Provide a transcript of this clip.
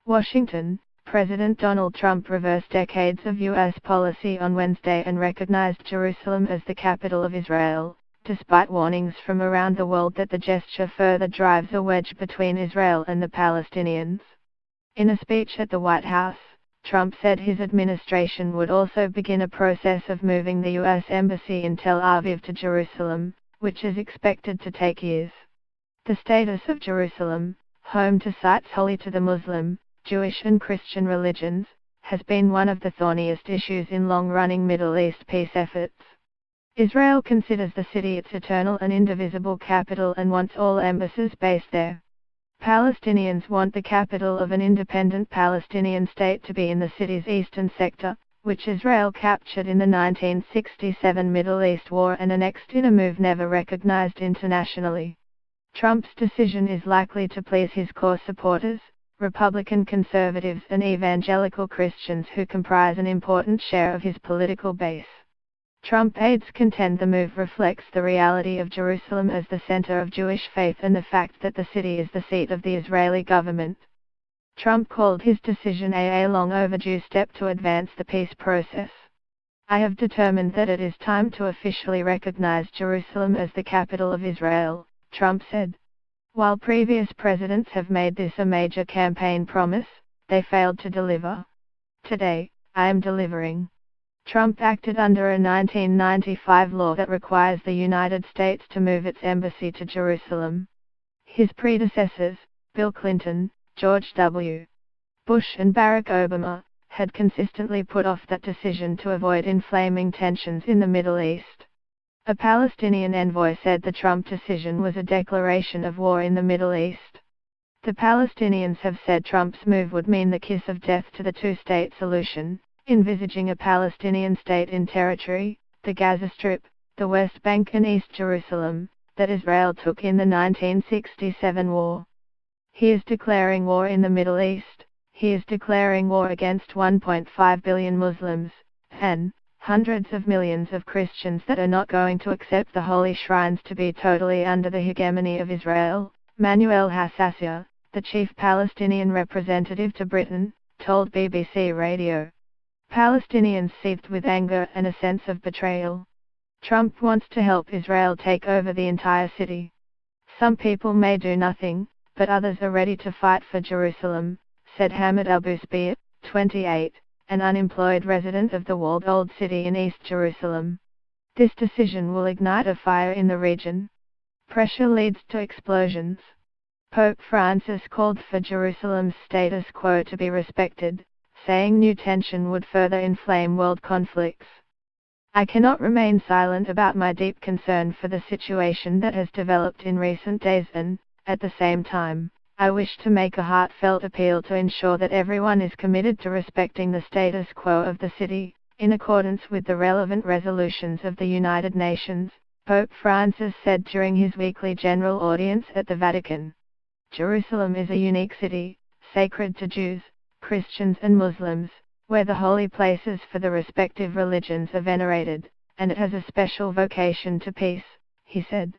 Washington, President Donald Trump reversed decades of U.S. policy on Wednesday and recognized Jerusalem as the capital of Israel, despite warnings from around the world that the gesture further drives a wedge between Israel and the Palestinians. In a speech at the White House, Trump said his administration would also begin a process of moving the U.S. Embassy in Tel Aviv to Jerusalem, which is expected to take years. The status of Jerusalem, home to sites holy to the Muslim, Jewish and Christian religions, has been one of the thorniest issues in long-running Middle East peace efforts. Israel considers the city its eternal and indivisible capital and wants all embassies based there. Palestinians want the capital of an independent Palestinian state to be in the city's eastern sector, which Israel captured in the 1967 Middle East War and annexed in a move never recognized internationally. Trump's decision is likely to please his core supporters, Republican conservatives and evangelical Christians who comprise an important share of his political base. Trump aides contend the move reflects the reality of Jerusalem as the center of Jewish faith and the fact that the city is the seat of the Israeli government. Trump called his decision a long overdue step to advance the peace process. "I have determined that it is time to officially recognize Jerusalem as the capital of Israel," Trump said. While previous presidents have made this a major campaign promise, they failed to deliver. "Today, I am delivering." Trump acted under a 1995 law that requires the United States to move its embassy to Jerusalem. His predecessors, Bill Clinton, George W. Bush and Barack Obama, had consistently put off that decision to avoid inflaming tensions in the Middle East. A Palestinian envoy said the Trump decision was a declaration of war in the Middle East. The Palestinians have said Trump's move would mean the kiss of death to the two-state solution, envisaging a Palestinian state in territory, the Gaza Strip, the West Bank and East Jerusalem, that Israel took in the 1967 war. He is declaring war in the Middle East, he is declaring war against 1.5 billion Muslims, and hundreds of millions of Christians that are not going to accept the holy shrines to be totally under the hegemony of Israel, Manuel Hassasia, the chief Palestinian representative to Britain, told BBC Radio. Palestinians seethed with anger and a sense of betrayal. Trump wants to help Israel take over the entire city. "Some people may do nothing, but others are ready to fight for Jerusalem," said Hamid Abu Sbeir, 28, an unemployed resident of the walled Old City in East Jerusalem. This decision will ignite a fire in the region. Pressure leads to explosions. Pope Francis called for Jerusalem's status quo to be respected, saying new tension would further inflame world conflicts. "I cannot remain silent about my deep concern for the situation that has developed in recent days and, at the same time, I wish to make a heartfelt appeal to ensure that everyone is committed to respecting the status quo of the city, in accordance with the relevant resolutions of the United Nations," Pope Francis said during his weekly general audience at the Vatican. Jerusalem is a unique city, sacred to Jews, Christians and Muslims, where the holy places for the respective religions are venerated, and it has a special vocation to peace, he said.